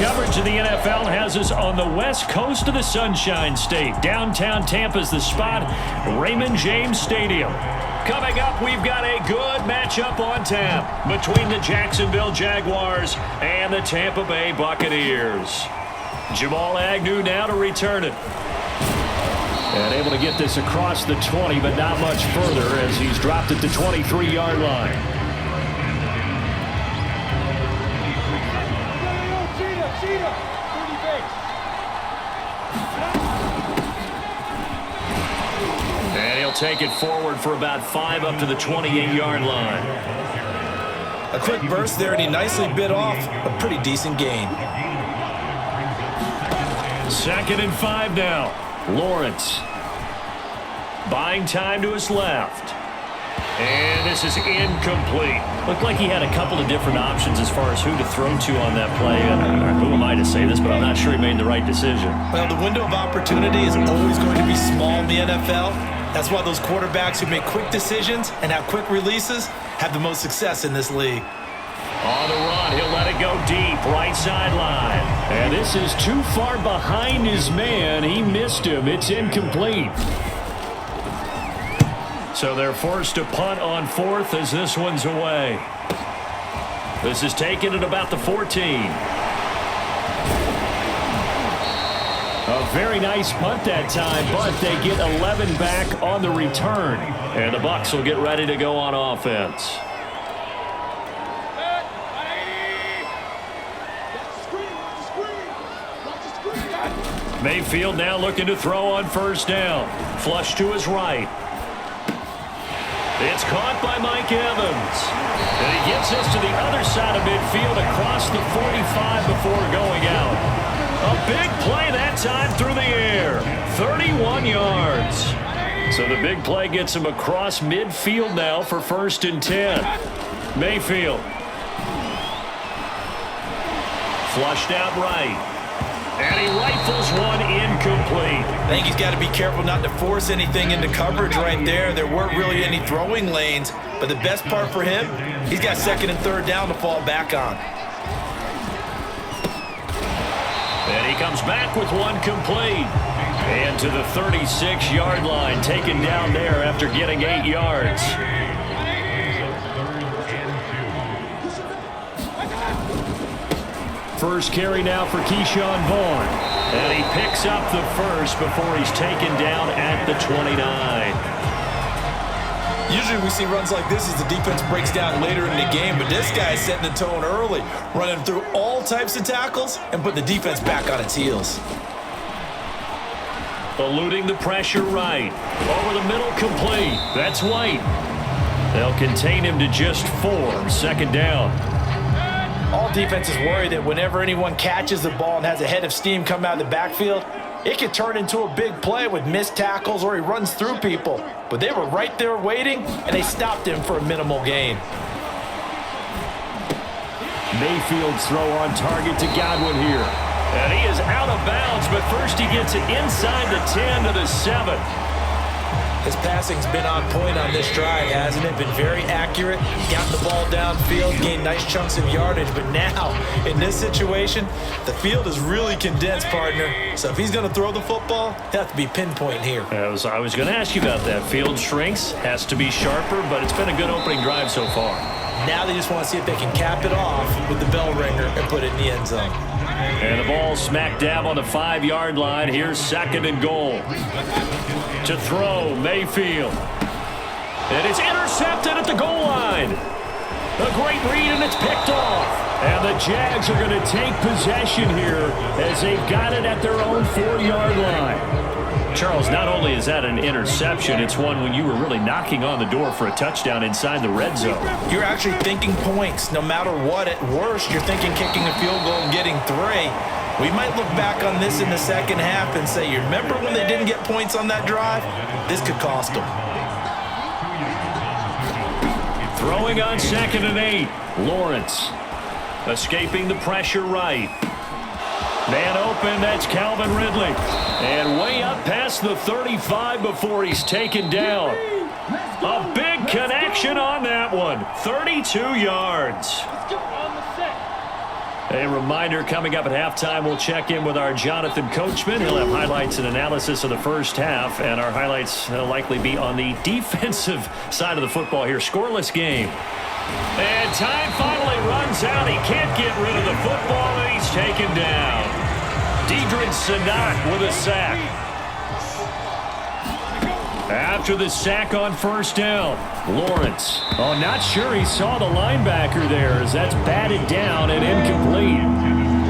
coverage of the NFL has us on the west coast of the Sunshine State. Downtown Tampa's the spot, Raymond James Stadium. Coming up, we've got a good matchup on tap between the Jacksonville Jaguars and the Tampa Bay Buccaneers. Jamal Agnew now to return it. And able to get this across the 20, but not much further as he's dropped at the 23-yard line. And he'll take it forward for about 5 up to the 28-yard line. A quick burst there, and he nicely bit off a pretty decent gain. 2nd and 5 now. Lawrence buying time to his left. And this is incomplete. Looked like he had a couple of different options as far as who to throw to on that play. And who am I to say this, but I'm not sure he made the right decision. Well, the window of opportunity is always going to be small in the NFL. That's why those quarterbacks who make quick decisions and have quick releases have the most success in this league. On the run, he'll let it go deep, right sideline. And this is too far behind his man. He missed him. It's incomplete. So they're forced to punt on 4th as this one's away. This is taken at about the 14. A very nice punt that time, but they get 11 back on the return. And the Bucs will get ready to go on offense. Mayfield now looking to throw on 1st down. Flush to his right. It's caught by Mike Evans. And he gets us to the other side of midfield across the 45 before going out. A big play that time through the air. 31 yards. So the big play gets him across midfield now for 1st and 10. Mayfield. Flushed out right. And he rifles one incomplete. I think he's got to be careful not to force anything into coverage right there. There weren't really any throwing lanes. But the best part for him, he's got 2nd and 3rd down to fall back on. And he comes back with one complete. And to the 36-yard line, taken down there after getting 8 yards. First carry now for Keyshawn Vaughn. And he picks up the first before he's taken down at the 29. Usually we see runs like this as the defense breaks down later in the game, but this guy is setting the tone early, running through all types of tackles and putting the defense back on its heels. Eluding the pressure right. Over the middle complete. That's White. They'll contain him to just 4. 2nd down. All defenses worry that whenever anyone catches the ball and has a head of steam come out of the backfield, it could turn into a big play with missed tackles or he runs through people. But they were right there waiting, and they stopped him for a minimal gain. Mayfield's throw on target to Godwin here. And he is out of bounds, but first he gets it inside the 10 to the 7. His passing's been on point on this drive, hasn't it? Been very accurate. Got the ball downfield, gained nice chunks of yardage. But now, in this situation, the field is really condensed, partner. So if he's going to throw the football, he'll have to be pinpoint here. I was going to ask you about that. Field shrinks, has to be sharper, but it's been a good opening drive so far. Now they just want to see if they can cap it off with the bell ringer and put it in the end zone. And the ball smack dab on the 5-yard line. Here's 2nd and goal. To throw, Mayfield. And it's intercepted at the goal line. A great read, and it's picked off. And the Jags are going to take possession here as they've got it at their own 4-yard line. Charles, not only is that an interception, it's one when you were really knocking on the door for a touchdown inside the red zone. You're actually thinking points. No matter what, at worst, you're thinking kicking a field goal and getting 3. We might look back on this in the second half and say, you remember when they didn't get points on that drive? This could cost them. Throwing on 2nd and 8. Lawrence escaping the pressure right. Man open, that's Calvin Ridley. And way up past the 35 before he's taken down. A big connection on that one. 32 yards. A reminder, coming up at halftime, we'll check in with our Jonathan Coachman. He'll have highlights and analysis of the first half, and our highlights will likely be on the defensive side of the football here. Scoreless game. And time finally runs out. He can't get rid of the football, and he's taken down. Deidrin Sanat with a sack. After the sack on first down, Lawrence. Oh, not sure he saw the linebacker there as that's batted down and incomplete.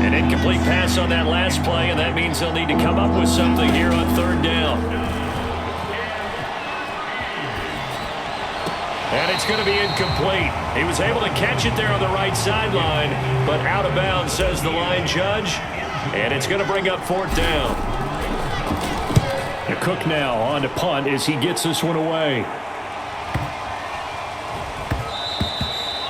An incomplete pass on that last play, and that means they'll need to come up with something here on third down. And it's going to be incomplete. He was able to catch it there on the right sideline, but out of bounds, says the line judge. And it's going to bring up fourth down. Cook now on to punt as he gets this one away.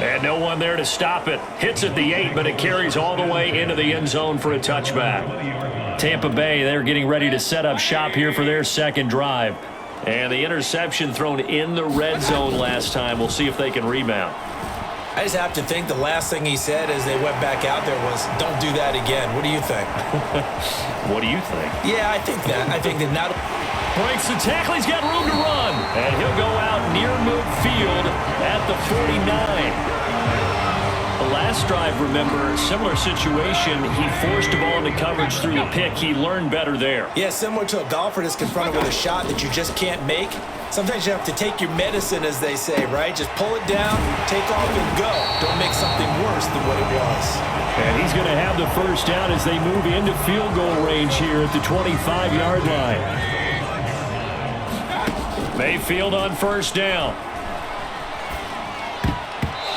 And no one there to stop it. Hits at the 8, but it carries all the way into the end zone for a touchback. Tampa Bay, they're getting ready to set up shop here for their second drive. And the interception thrown in the red zone last time. We'll see if they can rebound. I just have to think the last thing he said as they went back out there was, don't do that again. What do you think? What do you think? Yeah, I think that not... Breaks the tackle. He's got room to run. And he'll go out near midfield at the 49. The last drive, remember, similar situation. He forced the ball into coverage through the pick. He learned better there. Yeah, similar to a golfer that's confronted with a shot that you just can't make. Sometimes you have to take your medicine, as they say, right? Just pull it down, take off, and go. Don't make something worse than what it was. And he's going to have the first down as they move into field goal range here at the 25-yard line. Mayfield on first down.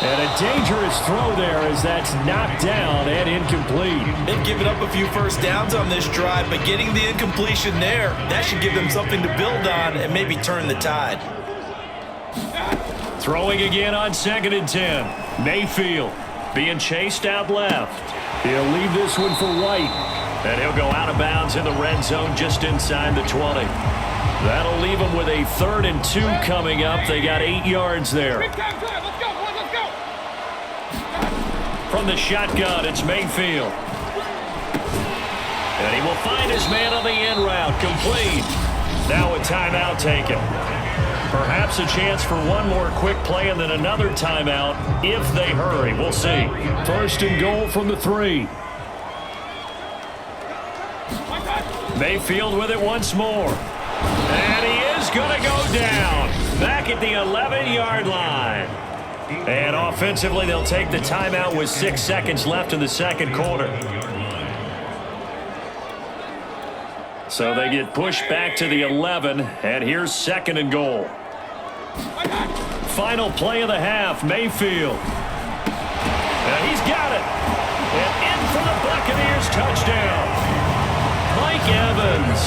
And a dangerous throw there as that's knocked down and incomplete. They've given up a few first downs on this drive, but getting the incompletion there, that should give them something to build on and maybe turn the tide. Throwing again on 2nd and 10. Mayfield being chased out left. He'll leave this one for White. And he'll go out of bounds in the red zone just inside the 20. That'll leave them with a 3rd and 2 coming up. They got 8 yards there. From the shotgun, it's Mayfield. And he will find his man on the end route, complete. Now a timeout taken. Perhaps a chance for one more quick play and then another timeout if they hurry. We'll see. 1st and goal from the 3. Mayfield with it once more. And he is going to go down back at the 11-yard line. And offensively, they'll take the timeout with 6 seconds left in the second quarter. So they get pushed back to the 11, and here's 2nd and goal. Final play of the half, Mayfield. And he's got it. And in for the Buccaneers touchdown. Mike Evans.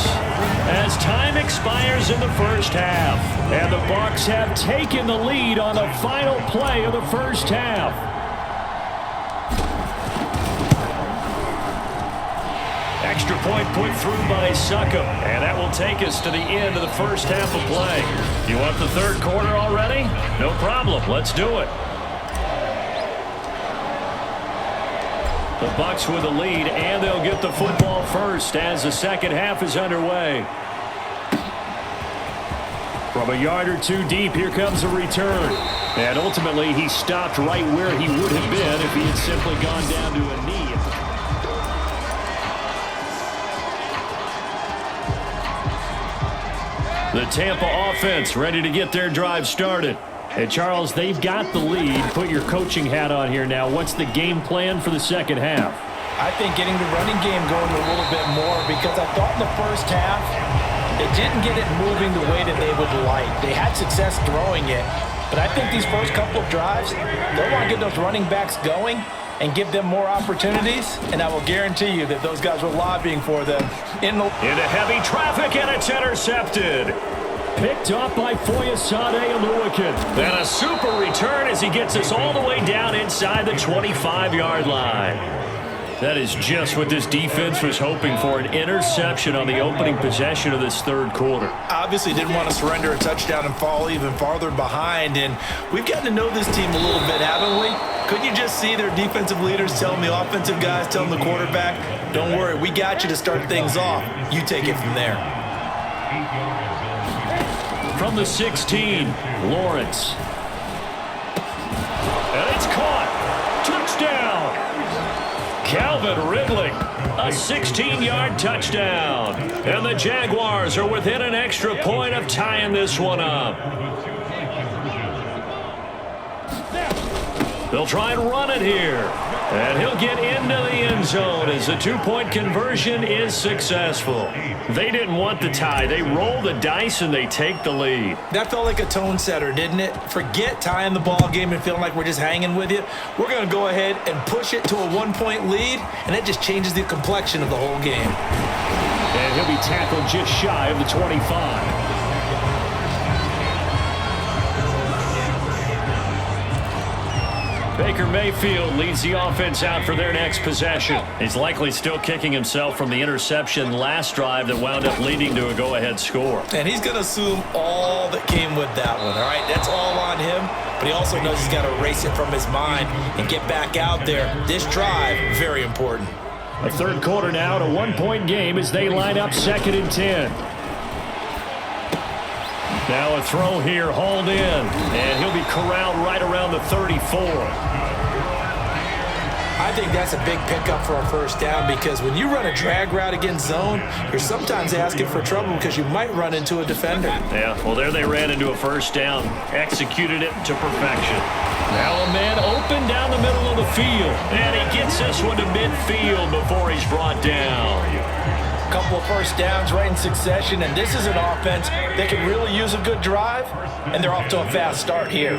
As time expires in the first half, and the Bucs have taken the lead on the final play of the first half. Extra point put through by Succop, and that will take us to the end of the first half of play. You want the third quarter already? No problem. Let's do it. The Bucs with the lead, and they'll get the football first as the second half is underway. From a yard or two deep, here comes a return. And ultimately, he stopped right where he would have been if he had simply gone down to a knee. The Tampa offense ready to get their drive started. And Charles, they've got the lead. Put your coaching hat on here now. What's the game plan for the second half? I think getting the running game going a little bit more, because I thought in the first half, they didn't get it moving the way that they would like. They had success throwing it, but I think these first couple of drives, they'll want to get those running backs going and give them more opportunities, and I will guarantee you that those guys were lobbying for them. Into heavy traffic, and it's intercepted. Picked off by Foyesade Oluwakin. And a super return as he gets us all the way down inside the 25-yard line. That is just what this defense was hoping for, an interception on the opening possession of this third quarter. Obviously didn't want to surrender a touchdown and fall even farther behind, and we've gotten to know this team a little bit, haven't we? Couldn't you just see their defensive leaders telling the offensive guys, telling the quarterback, don't worry, we got you to start things off. You take it from there. From the 16, Lawrence. And it's caught. Touchdown. Calvin Ridley, a 16-yard touchdown. And the Jaguars are within an extra point of tying this one up. They'll try and run it here. And he'll get into the end zone as the 2-point conversion is successful. They didn't want the tie. They roll the dice and they take the lead. That felt like a tone setter, didn't it? Forget tying the ball game and feeling like we're just hanging with you. We're going to go ahead and push it to a 1-point lead, and it just changes the complexion of the whole game. And he'll be tackled just shy of the 25. Baker Mayfield leads the offense out for their next possession. He's likely still kicking himself from the interception last drive that wound up leading to a go-ahead score. And he's going to assume all that came with that one, all right? That's all on him, but he also knows he's got to erase it from his mind and get back out there. This drive, very important. A third quarter now, a 1-point game as they line up 2nd and 10. Now a throw here, hauled in, and he'll be corralled right around the 34. I think that's a big pickup for a first down because when you run a drag route against zone, you're sometimes asking for trouble because you might run into a defender. Yeah, well, there they ran into a first down, executed it to perfection. Now a man open down the middle of the field, and he gets this one to midfield before he's brought down. Couple of first downs right in succession, and this is an offense that can really use a good drive, and they're off to a fast start here.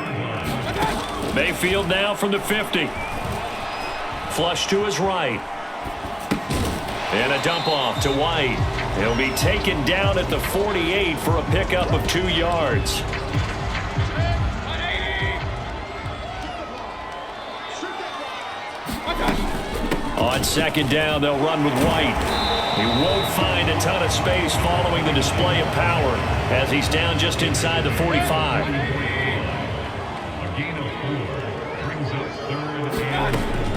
Mayfield now from the 50. Flush to his right. And a dump off to White. He'll be taken down at the 48 for a pickup of 2 yards. On 2nd down, they'll run with White. He won't find a ton of space following the display of power as he's down just inside the 45.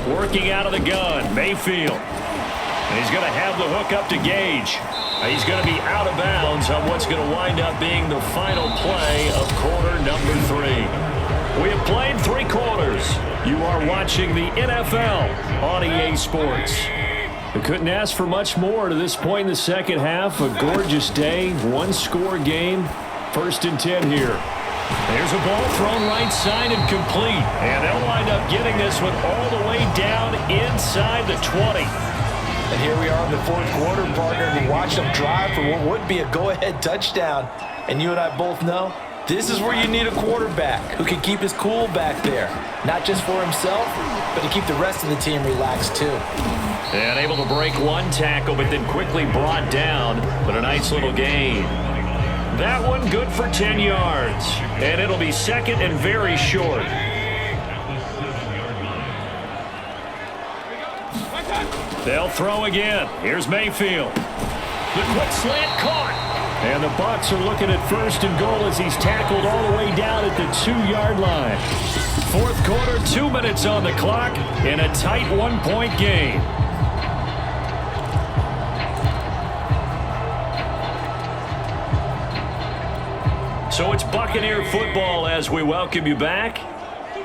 Working out of the gun, Mayfield. And he's going to have the hook up to Gage. He's going to be out of bounds on what's going to wind up being the final play of quarter number 3. We have played 3 quarters. You are watching the NFL on EA Sports. We couldn't ask for much more to this point in the second half. A gorgeous day, 1-score game. 1st and 10 here. There's a ball thrown right side and complete. And they'll wind up getting this one all the way down inside the 20. And here we are in the 4th quarter, partner. We watched them drive for what would be a go-ahead touchdown. And you and I both know this is where you need a quarterback who can keep his cool back there. Not just for himself, but to keep the rest of the team relaxed too. And able to break 1 tackle, but then quickly brought down. But a nice little gain. That one good for 10 yards. And it'll be 2nd and very short. They'll throw again. Here's Mayfield. The quick slant caught. And the Bucs are looking at 1st and goal as he's tackled all the way down at the 2-yard line. 4th quarter, 2 minutes on the clock in a tight 1-point game. So it's Buccaneer football as we welcome you back.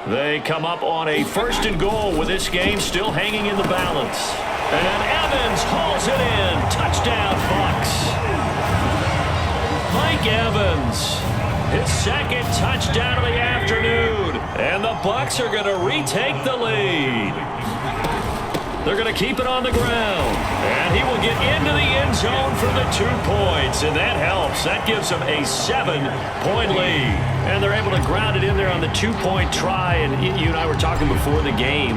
They come up on a 1st and goal with this game still hanging in the balance. And Evans hauls it in. Touchdown, Bucs. Mike Evans, his 2nd touchdown of the afternoon. And the Bucs are going to retake the lead. They're going to keep it on the ground. And he will get into the end zone for the 2 points. And that helps. That gives them a 7-point lead. And they're able to ground it in there on the 2-point try. And you and I were talking before the game.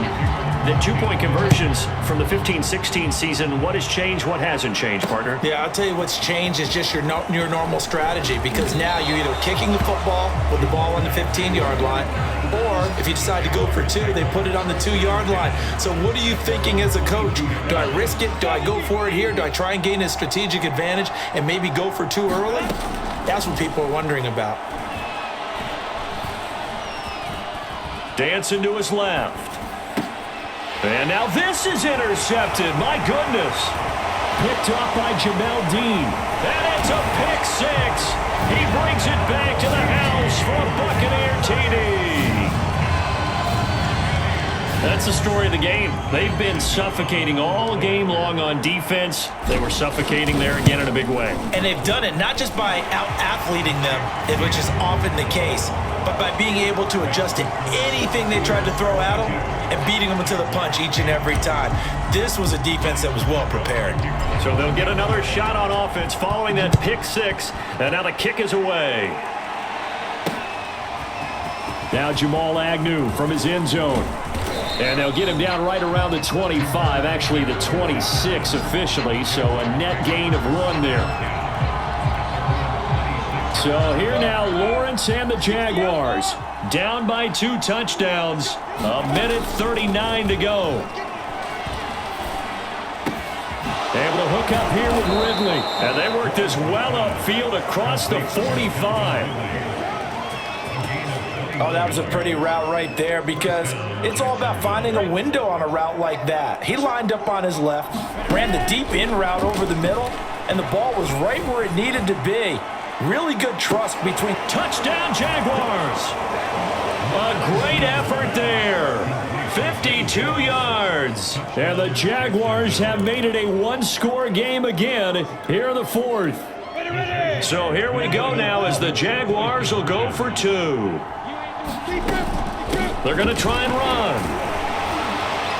The 2-point conversions from the 15-16 season, what has changed, what hasn't changed, partner? Yeah, I'll tell you what's changed is just your normal strategy, because now you're either kicking the football with the ball on the 15-yard line, or if you decide to go for 2, they put it on the 2-yard line. So what are you thinking as a coach? Do I risk it? Do I go for it here? Do I try and gain a strategic advantage and maybe go for 2 early? That's what people are wondering about. dancing to his left. And now this is intercepted. My goodness. Picked off by Jamel Dean. And it's a pick six. He brings it back to the house for a Buccaneer TD. That's the story of the game. They've been suffocating all game long on defense. They were suffocating there again in a big way. And they've done it not just by out-athleting them, which is often the case, but by being able to adjust to anything they tried to throw at them and beating them to the punch each and every time. This was a defense that was well prepared. So they'll get another shot on offense following that pick six, and now the kick is away. Now Jamal Agnew from his end zone. And they'll get him down right around the 25, actually the 26 officially, so a net gain of 1 there. So here now, Lawrence and the Jaguars down by 2 touchdowns. 1:39 to go. Able to hook up here with Ridley. And they work this well upfield across the 45. Oh, that was a pretty route right there because it's all about finding a window on a route like that. He lined up on his left, ran the deep in route over the middle, and the ball was right where it needed to be. Really good trust between. Touchdown, Jaguars. A great effort there. 52 yards. And the Jaguars have made it a one-score game again here in the fourth. So here we go now as the Jaguars will go for 2. They're going to try and run.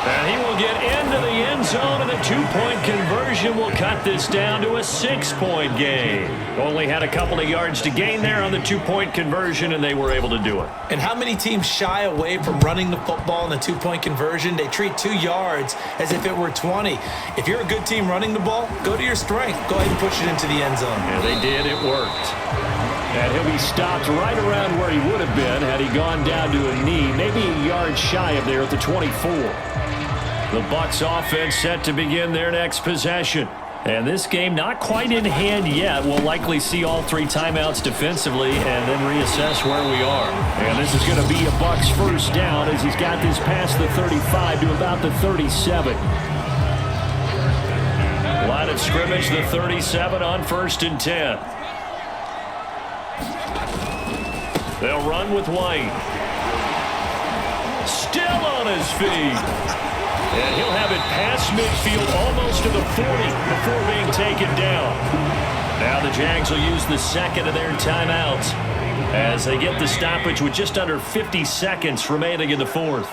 And he will get into the end zone, and the 2-point conversion will cut this down to a 6-point game. Only had a couple of yards to gain there on the 2-point conversion, and they were able to do it. And how many teams shy away from running the football in the 2-point conversion? They treat 2 yards as if it were 20. If you're a good team running the ball, go to your strength. Go ahead and push it into the end zone. Yeah, they did. It worked. And he'll be stopped right around where he would have been had he gone down to a knee, maybe a yard shy of there at the 24. The Bucs offense set to begin their next possession. And this game not quite in hand yet. We'll likely see all 3 timeouts defensively and then reassess where we are. And this is going to be a Bucs first down as he's got this past the 35 to about the 37. Line of scrimmage, the 37 on 1st and 10. They'll run with White. Still on his feet. And he'll have it past midfield almost to the 40 before being taken down. Now the Jags will use the second of their timeouts as they get the stoppage with just under 50 seconds remaining in the fourth.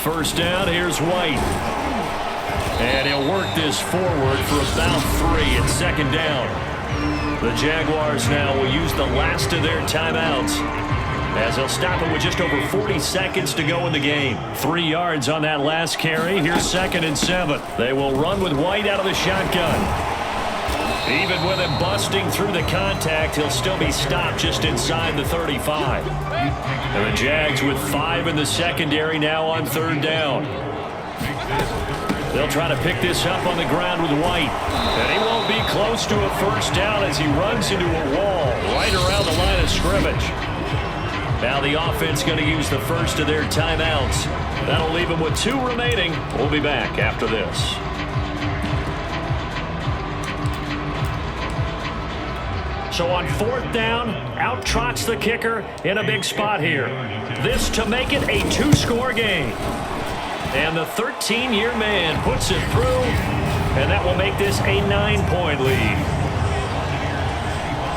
First down, here's White. And he'll work this forward for about 3 at second down. The Jaguars now will use the last of their timeouts as they'll stop it with just over 40 seconds to go in the game. 3 yards on that last carry. Here's 2nd and 7. They will run with White out of the shotgun. Even with him busting through the contact, he'll still be stopped just inside the 35. And the Jags with 5 in the secondary now on 3rd down. They'll try to pick this up on the ground with White. And he won't be close to a first down as he runs into a wall right around the line of scrimmage. Now the offense going to use the first of their timeouts. That'll leave them with 2 remaining. We'll be back after this. So on 4th down, out trots the kicker in a big spot here. This to make it a 2-score game. And the 13-year man puts it through, and that will make this a 9-point lead.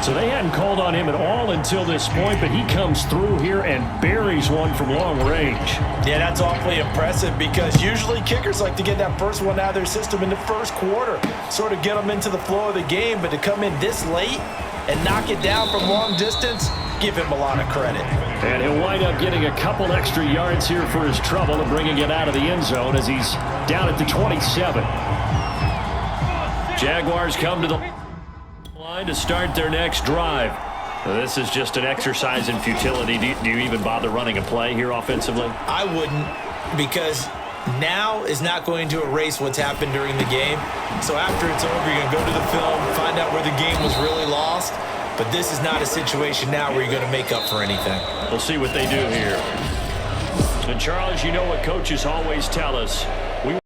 So they hadn't called on him at all until this point, but he comes through here and buries one from long range. Yeah, that's awfully impressive because usually kickers like to get that first one out of their system in the first quarter, sort of get them into the flow of the game, but to come in this late and knock it down from long distance, give him a lot of credit. And he'll wind up getting a couple extra yards here for his trouble and bringing it out of the end zone as he's down at the 27. Jaguars come to the line to start their next drive. This is just an exercise in futility. Do you even bother running a play here offensively? I wouldn't, because now is not going to erase what's happened during the game. So after it's over, you're going to go to the film, find out where the game was really lost, but this is not a situation now where you're going to make up for anything. We'll see what they do here. And Charles, you know what coaches always tell us.